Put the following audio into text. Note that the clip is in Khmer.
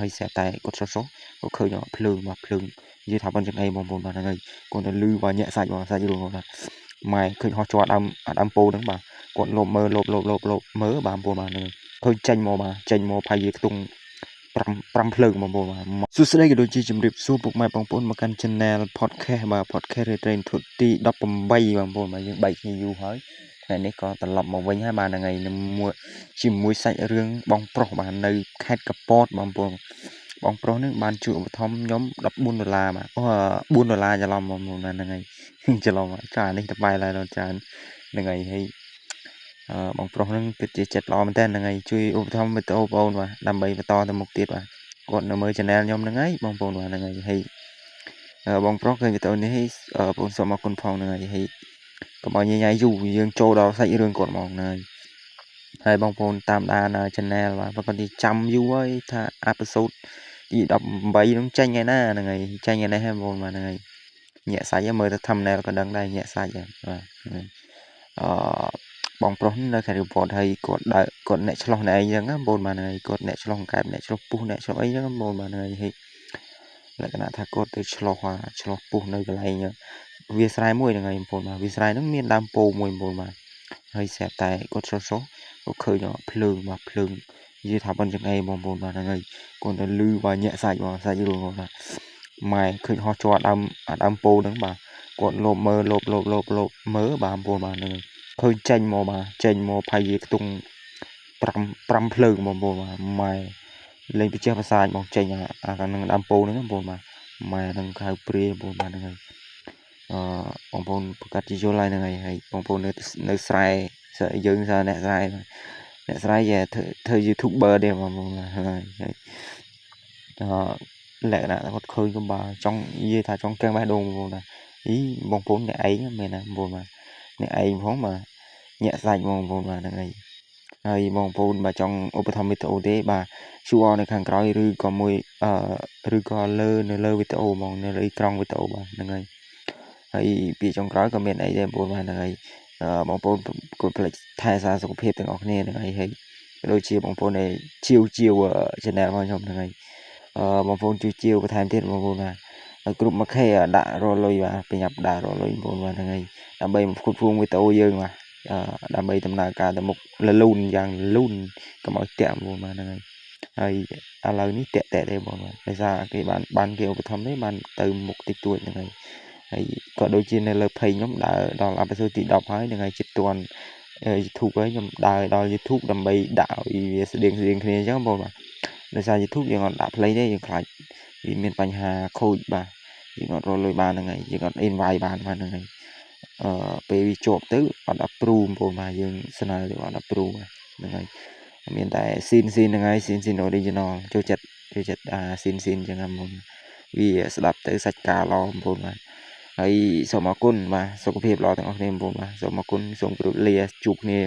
ហើយស្រាប់តែគាត់ស្រស់ៗគាត់ឃើញភ្លើងបាទភ្លើងនិយាយថាប៉ុណ្្នឹងឯងបងប្អូនបាទហ្នឹងហើយគាត់ទៅលឺបាទញាក់សាច់បងសាច់រឿងគាត់ម៉ែឃើញហោះជាប់ដើមពោហ្នឹងបាទគាត់លបមើលមើលបាទបងប្អូនបាទហ្នឹងហើយឃើញចេញមកបាទចេញមកផាយខ្ទង់5ភ្លើងបងប្អូនបាទសួស្តីក៏ដូចជាជំរាបសួរពុកម៉ែបងប្អូនមកកាន់ Channel Podcast បាទ Podcast Train ធុទី18បងប្អូនបាទយើងបែកគ្នាយូរហើយថ្ងៃនេះក៏ត្រឡប់មកវិញហើយបាទហ្នឹងហើយជាមួយសាច់រឿងបងប្រុសបាទនៅខេត្តកពតបងប្អូនបងប្រុសនេះបានជួយឧបត្ថម្ភខ្ញុំ$14បាទ$4ច្រឡំបងប្អូនបាទហ្នឹងហើយច្រឡំចានេះទៅបែរឡើងច្រើនហ្នឹងហើយហើយបងប្រុសហ្នឹងពិតជាចិត្តល្អមែនតើហ្នឹងហើយជួយឧបត្ថម្ភវីដេអូបងប្អូនបាទដើម្បីបន្តទៅមុខទៀតបាទគាត់នៅមើល Channel ខ្ញុំហ្នឹងហើយបងប្អូនបាទហ្នឹងហើយហើយបងប្រុសឃើញវីដេអូនេះហើយបងសូមអរគុណផងហ្នឹងហើយកុំឲ្យញញ៉ៃយូរយើងចូលដល់សាច់រឿងគាត់ហ្មងហ្នឹងហើយបងប្អូនតាមដាន Channel បាទបើគាត់ទីចាំយូរហើយថា episode ទី18ហ្នឹងចេញឯណាហ្នឹងហើយចេញឯនេះហ្នឹងបងប្អូនបាទហ្នឹងហើយញាក់សាច់មើលទៅ thumbnail ក៏ដឹងដែរញាក់សាច់បាទបងប្រុសនៅខេត្តកំពតហើយគាត់អ្នកឆ្លោះណែឯងចឹងណាបងប្អូនបាទហ្នឹងហើយគាត់អ្នកឆ្លោះកែបអ្នកឆ្លោះពុះអ្នកឆ្លោះអីចឹងបងប្អូនបាទហ្នឹងហើយលក្ខណៈថាគាត់ទៅឆ្លោះពុះនៅកន្លែងវាស្រែមួយហ្នឹងហើយបងប្អូនបាទវាស្រែហ្នឹងមានដើមពោមួយបងប្អូនបាទហើយស្រាប់តែគាត់ស្រស់ៗគាត់ឃើញភ្លើងបាទភ្លើងនិយាយថាប៉ុណ្្នឹងឯងបងប្អូនបាទហ្នឹងហើយគាត់ទៅលឺបាទញាក់សាច់បងសាច់រឿងគាត់បាទម៉ែឃើញហោះជាប់ដើមពោហ្នឹងបាទគាត់លបមើលមើលបាទបងប្អូនបាទហ្នឹងហើយឃើញចេញមកបាទចេញមកផាយខ្ទង់5ភ្លើងបងប្អូនបាទម៉ែលេងបច្ចេកភាសាបងចេញអាខាងនឹងដើមពោហ្នឹងបងប្អូនបាទម៉ែនឹងហៅព្រាបងប្អូនបាទហ្នឹងហើយបងប្អូនប្រកាសជាយល់ហើយហ្នឹងហើយបងប្អូននៅស្រែយើងថាអ្នកស្រែធ្វើ YouTuber ដែរបងប្អូនហើយលក្ខណៈគាត់ឃើញក៏បាទចង់និយាយថាចង់កៀងបេះដូងបងប្អូនណាបងប្អូនអ្នកឯងមែនណាបងប្អូនបាទអ្នកឯងផងបាទញាក់សាច់បងប្អូនបាទហ្នឹងហើយបងប្អូនបាទចង់ឧបត្ថម្ភវីដេអូទេបាទ QR នៅខាងក្រោយឬក៏មួយឬក៏នៅលើវីដេអូហ្មងនៅលើក្រង់វីដេអូបាទហ្នឹងហើយពីចុងក្រោយក៏មានអីដែរបងប្អូនបាទហ្នឹងហើយបងប្អូនគួរផ្លេចថែសារសុខភាពទាំងអស់គ្នាហ្នឹងហើយដូចជាបងប្អូនដែលជាវ Channel របស់ខ្ញុំហ្នឹងហើយបងប្អូនជាវបន្ថែមទៀតបងប្អូនបាទគ្រប់មួយខែដាក់រលុយបាទប្រញាប់ដាក់រលុយបងប្អូនបាទហ្នឹងហើយដើម្បីផ្គត់ផ្គង់វីដេអូយើងបាទដើម្បីដំណើរការទៅមុខលលូនយ៉ាងលូនកុំឲ្យតាក់បងប្អូនបាទហ្នឹងហើយឥឡូវនេះតាក់ទេបងប្អូនដោយសារគេបានគេឧបត្ថម្ភនេះបានទៅមុខតិចតួចហ្នឹងហើយក៏ដូចជានៅលើ page ខ្ញុំដើរដល់ episode ទី10ហើយហ្នឹងហើយចិត្តទាន់ YouTube ហើយខ្ញុំដើរដល់ YouTube ដើម្បីដាក់ឲ្យវាស្តៀងគ្នាអញ្ចឹងបងប្អូនបាទដោយសារ YouTube យើងអត់ដាក់ play ទេយើងខ្លាចវាមានបញ្ហាខូចបាទយើងអត់រកលុយបានហ្នឹងហើយយើងអត់ invite បានហ្នឹងហើយពេលវាជាប់ទៅអត់ approve បងប្អូនបាទយើងស្នើទៅអត់ approve ហ្នឹងហើយមានតែ scene ហ្នឹងហើយ scene original ចូលចិត្តscene អញ្ចឹងហ្នឹងបងវាស្ដាប់ទៅសាច់ការល្អបងប្អូនបាទហើយសូមអរគុណបាទសុខភាពល្អទាំងអស់គ្នាបងប្អូនបាទសូមអរគុណសូមគោរពលាជួបគ្នា